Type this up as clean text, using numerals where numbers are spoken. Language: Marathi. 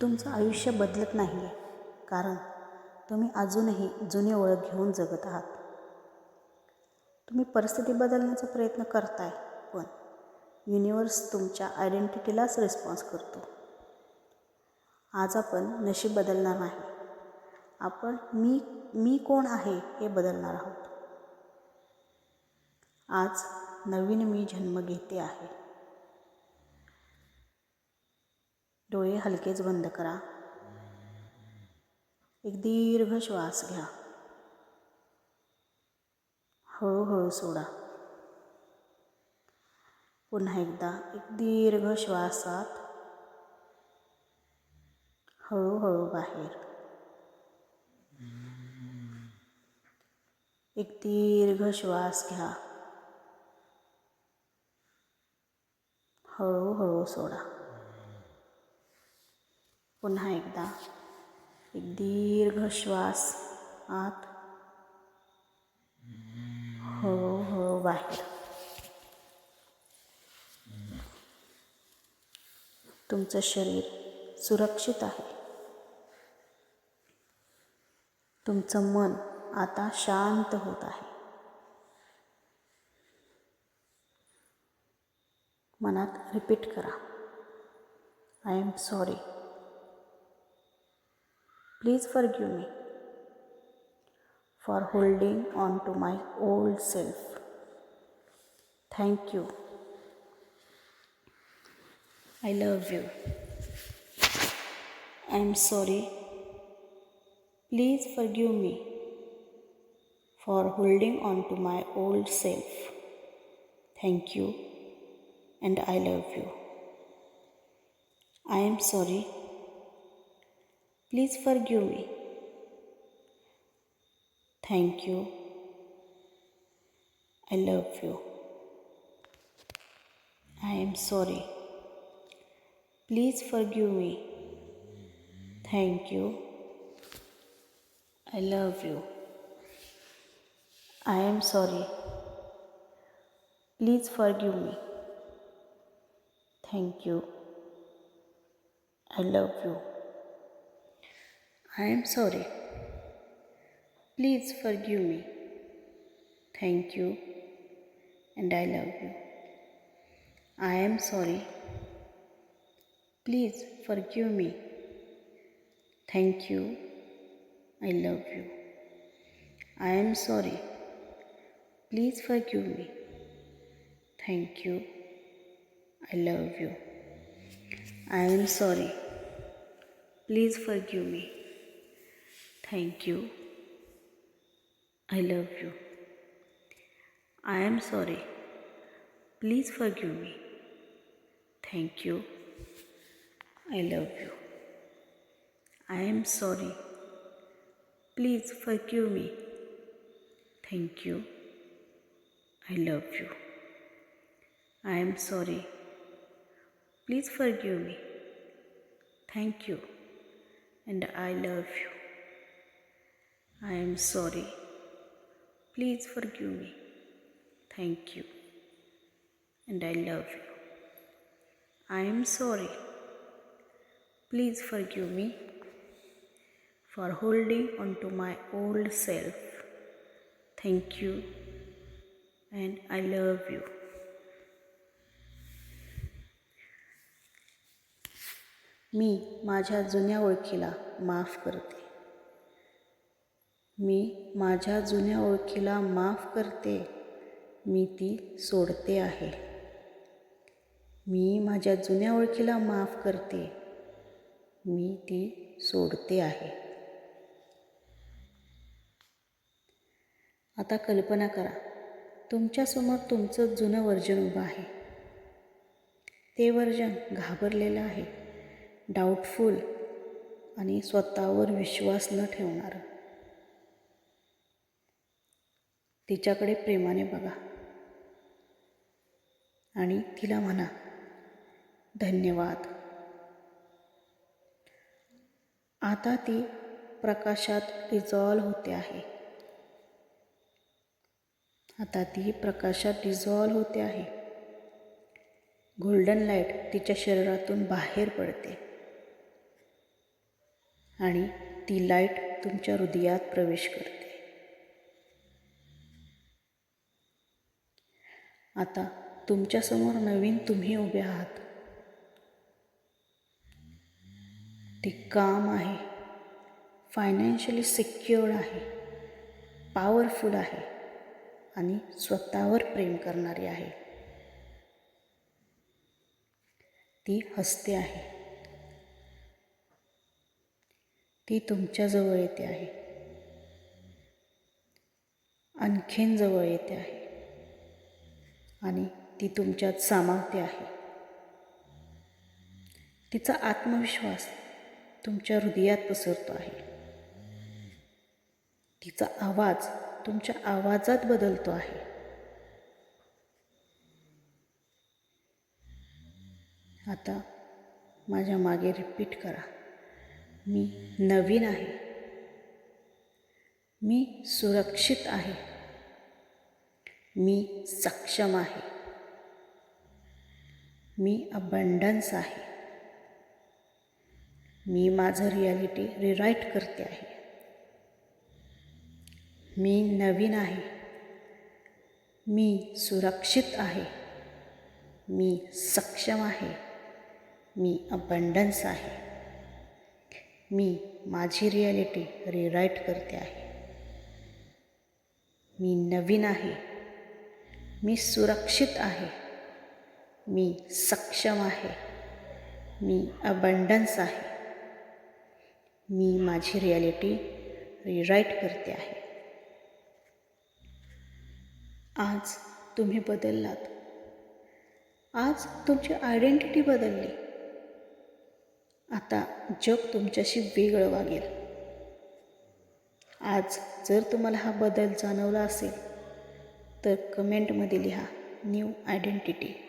तुमचं आयुष्य बदलत नाही आहे, कारण तुम्ही अजूनही जुनी ओळख घेऊन जगत आहात. तुम्ही परिस्थिती बदलण्याचा प्रयत्न करताय, पण युनिवर्स तुमच्या आयडेंटिटीलाच रिस्पॉन्स करतो. आज आपण नशीब बदलणार नाही, आपण मी कोण आहे हे बदलणार आहोत. आज नवीन मी जन्म घेते आहे. डोळे हलकेच बंद करा. एक दीर्घ श्वास घ्या. हळूहळू सोडा. पुन्हा एकदा एक दीर्घ श्वासात, हळूहळू बाहेर. एक दीर्घ श्वास घ्या. हळूहळू सोडा. पुन्हा एकदा एक दीर्घ श्वास आत, हळूहळू बाहेर. तुमचं शरीर सुरक्षित आहे. तुमचं मन आता शांत होत आहे. मनात रिपीट करा, I am sorry. Please forgive me for holding on to my old self. Thank you. I love you. I am sorry. Please forgive me for holding on to my old self. Thank you and I love you. I am sorry. Please forgive me. Thank you. I love you. I am sorry. Please forgive me. Thank you. I love you. I am sorry. Please forgive me. Thank you. I love you. I am sorry. Please forgive me. Thank you. And I love you. I am sorry. Please forgive me. Thank you. I love you. I am sorry. Please forgive me. Thank you. I love you. I am sorry. Please forgive me. Thank you. I love you. I am sorry. Please forgive me. Thank you. I love you. I am sorry. Please forgive me. Thank you. I love you. I am sorry. Please forgive me. Thank you. And I love you. I am sorry. Please forgive me. Thank you. And I love you. I am sorry. Please forgive me for holding on to my old self. Thank you. And I love you. मी माझ्या जुन्या ओळखीला माफ करते. मी माझ्या जुन्या ओळखीला माफ करते. मी ती सोडते आहे. मी माझ्या जुन्या ओळखीला माफ करते. मी ती सोडते आहे. आता कल्पना करा, तुमच्यासमोर तुमचं जुनं व्हर्जन उभं आहे. ते व्हर्जन घाबरलेलं आहे, डाऊटफुल आणि स्वतःवर विश्वास न ठेवणारं. तिच्याकडे प्रेमाने बघा आणि तिला म्हणा, धन्यवाद. आता ती प्रकाशात डिझॉल्व्ह होते आहे. आता ती प्रकाशात डिझॉल्व्ह होते आहे. गोल्डन लाईट तिच्या शरीरातून बाहेर पडते. आणि ती लाईट तुमच्या हृदयात प्रवेश करते. आता तुमच्यासमोर नवीन तुम्ही उभे आहात. ते काम आहे, फायनान्शियली सिक्युअर्ड आहे, पॉवरफुल आहे आणि स्वतःवर प्रेम करणारी आहे. ती हसते आहे. ती तुमच्याजवळ येते आहे, आणखीन जवळ येते आहे आणि ती तुमच्यात सामावते आहे. तिचा आत्मविश्वास तुमच्या हृदयात पसरतो आहे. तिचा आवाज तुमच्या आवाजात बदलतो आहे. आता माझ्या मागे रिपीट करा. मी नवीन आहे. मी सुरक्षित आहे. मी सक्षम आहे. मी अबंडन्स आहे. मी माझं रियालिटी रिराईट करते आहे. मी नवीन आहे. मी सुरक्षित आहे. मी सक्षम आहे. मी अबंडन्स आहे. मी माझी रियालिटी रिराईट करते आहे. मी नवीन आहे. मी सुरक्षित आहे. मी सक्षम आहे. मी अबंडन्स आहे. मी माझी रियालिटी रिराईट करते आहे. आज तुम्ही बदललात. आज तुमची आयडेंटिटी बदलली. आता जग तुमच्याशी वेगळं वागेल. आज जर तुम्हाला हा बदल जाणवला असेल तर कमेंटमध्ये लिहा न्यू आयडेंटिटी.